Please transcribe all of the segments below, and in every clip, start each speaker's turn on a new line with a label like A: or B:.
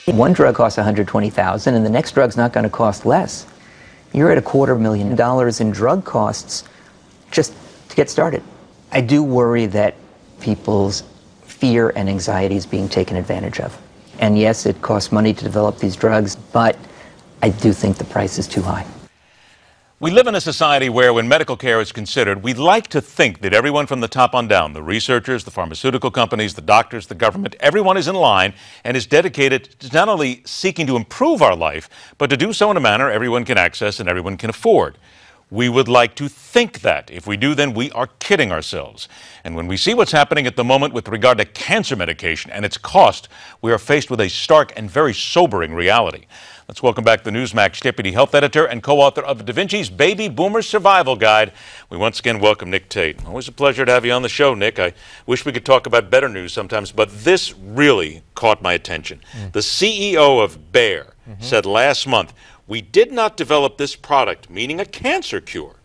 A: One drug costs $120,000 and the next drug's not going to cost less. You're at $250,000 in drug costs just to get started. I do worry that people's fear and anxiety is being taken advantage of. And yes, it costs money to develop these drugs, but I do think the price is too high.
B: We live in a society where, when medical care is considered, we like to think that everyone from the top on down, the researchers, the pharmaceutical companies, the doctors, the government, everyone is in line and is dedicated to not only seeking to improve our life, but to do so in a manner everyone can access and everyone can afford. We would like to think that. If we do, then we are kidding ourselves. And when we see what's happening at the moment with regard to cancer medication and its cost, we are faced with a stark and very sobering reality. Let's welcome back the Newsmax Deputy Health Editor and co-author of DaVinci's Baby Boomer Survival Guide. We once again welcome Nick Tate. Always a pleasure to have you on the show, Nick. I wish we could talk about better news sometimes, but this really caught my attention. The CEO of Bayer said last month, "We did not develop this product," meaning a cancer cure.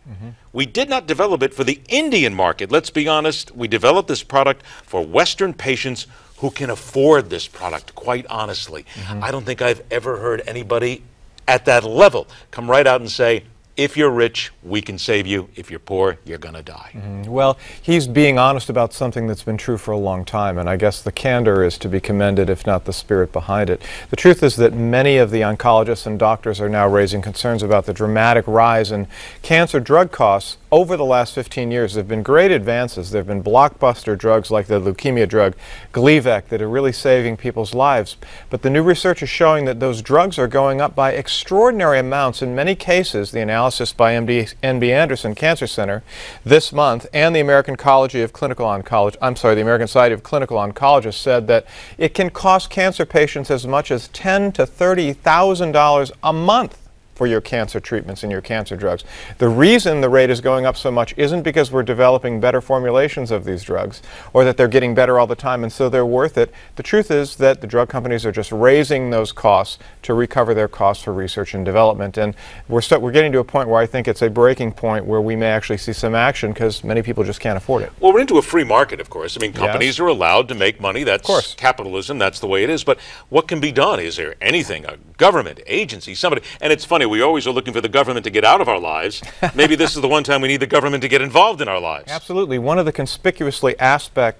B: "We did not develop it for the Indian market. Let's be honest, we developed this product for Western patients who can afford this product," quite honestly. I don't think I've ever heard anybody at that level come right out and say, if you're rich, we can save you. If you're poor, you're going to die.
C: Well, he's being honest about something that's been true for a long time, and I guess the candor is to be commended, if not the spirit behind it. The truth is that many of the oncologists and doctors are now raising concerns about the dramatic rise in cancer drug costs over the last 15 years. There have been great advances. There have been blockbuster drugs like the leukemia drug Gleevec that are really saving people's lives. But the new research is showing that those drugs are going up by extraordinary amounts. In many cases, the analysis by MD Anderson Cancer Center this month and the American Society of Clinical Oncologists said that it can cost cancer patients as much as $10,000 to $30,000 a month for your cancer treatments and your cancer drugs. The reason the rate is going up so much isn't because we're developing better formulations of these drugs or that they're getting better all the time and so they're worth it. The truth is that the drug companies are just raising those costs to recover their costs for research and development. And we're getting to a point where I think it's a breaking point where we may actually see some action because many people just can't afford it.
B: Well, we're into a free market, of course. I mean, companies are allowed to make money. That's capitalism. That's the way it is. But what can be done? Is there anything, a government, agency, somebody? And it's funny, we always are looking for the government to get out of our lives. Maybe this is the one time we need the government to get involved in our lives.
C: Absolutely. One of the conspicuously absent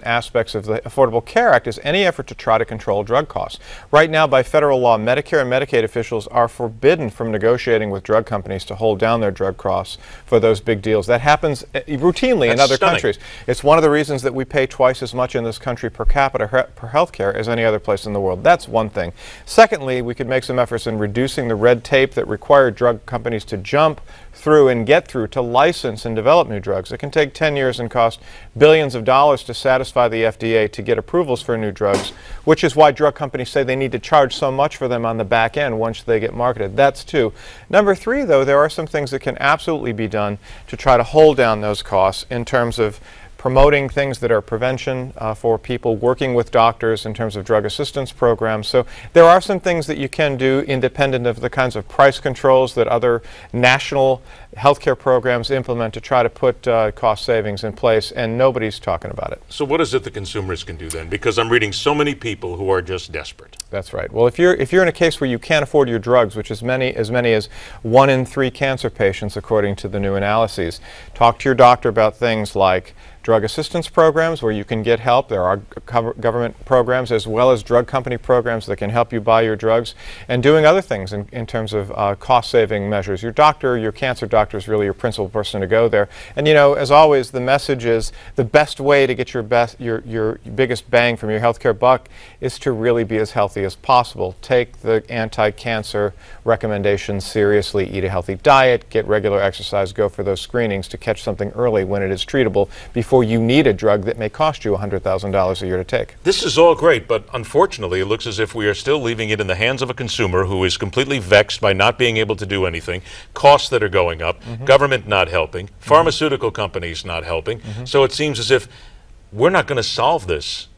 C: aspects of the Affordable Care Act is any effort to try to control drug costs. Right now, by federal law, Medicare and Medicaid officials are forbidden from negotiating with drug companies to hold down their drug costs for those big deals. That happens routinely in other countries. It's one of the reasons that we pay twice as much in this country per capita per health care as any other place in the world. That's one thing. Secondly, we could make some efforts in reducing the red tape that required drug companies to jump through and get through to license and develop new drugs. It can take 10 years and cost billions of dollars to satisfy the FDA to get approvals for new drugs, which is why drug companies say they need to charge so much for them on the back end once they get marketed. That's two. Number three, though, there are some things that can absolutely be done to try to hold down those costs in terms of promoting things that are prevention for people, working with doctors in terms of drug assistance programs. So there are some things that you can do independent of the kinds of price controls that other national healthcare programs implement to try to put cost savings in place, and nobody's talking about it.
B: So what is it the consumers can do then? Because I'm reading so many people who are just desperate.
C: That's right. Well, if you're in a case where you can't afford your drugs, which is many as 1 in 3 cancer patients according to the new analyses, talk to your doctor about things like drug assistance programs where you can get help. There are government programs as well as drug company programs that can help you buy your drugs, and doing other things in terms of cost-saving measures. Your doctor, your cancer doctor is really your principal person to go there. And you know, as always, the message is the best way to get your biggest bang from your healthcare buck is to really be as healthy as possible. Take the anti-cancer recommendations seriously, eat a healthy diet, get regular exercise, go for those screenings to catch something early when it is treatable before you need a drug that may cost you $100,000 a year to take.
B: This is all great, but unfortunately it looks as if we are still leaving it in the hands of a consumer who is completely vexed by not being able to do anything, costs that are going up, government not helping, pharmaceutical companies not helping. So it seems as if we're not going to solve this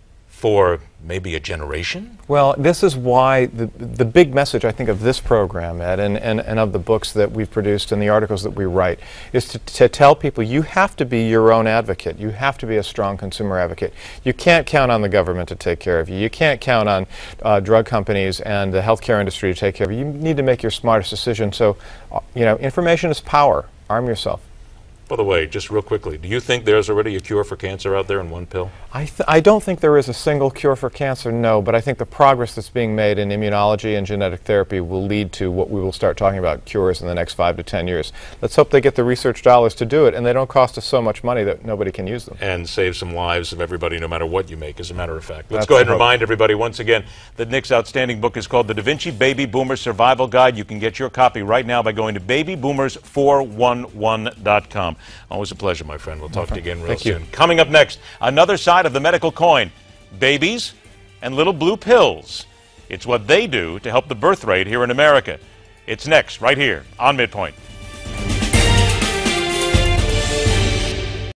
B: for maybe a generation?
C: Well, this is why the big message, I think, of this program, Ed, and of the books that we've produced and the articles that we write, is to tell people you have to be your own advocate. You have to be a strong consumer advocate. You can't count on the government to take care of you. You can't count on drug companies and the healthcare industry to take care of you. You need to make your smartest decision. So, information is power. Arm yourself.
B: By the way, just real quickly, do you think there's already a cure for cancer out there in one pill?
C: I don't think there is a single cure for cancer, no, but I think the progress that's being made in immunology and genetic therapy will lead to what we will start talking about cures in the next 5 to 10 years. Let's hope they get the research dollars to do it, and they don't cost us so much money that nobody can use them.
B: And save some lives of everybody, no matter what you make, as a matter of fact. Let's go ahead and remind everybody once again that Nick's outstanding book is called The DaVinci Baby Boomer Survival Guide. You can get your copy right now by going to babyboomers411.com. Always a pleasure, my friend. We'll talk to you again real soon. Coming up next, another side of the medical coin, babies and little blue pills. It's what they do to help the birth rate here in America. It's next, right here on MidPoint.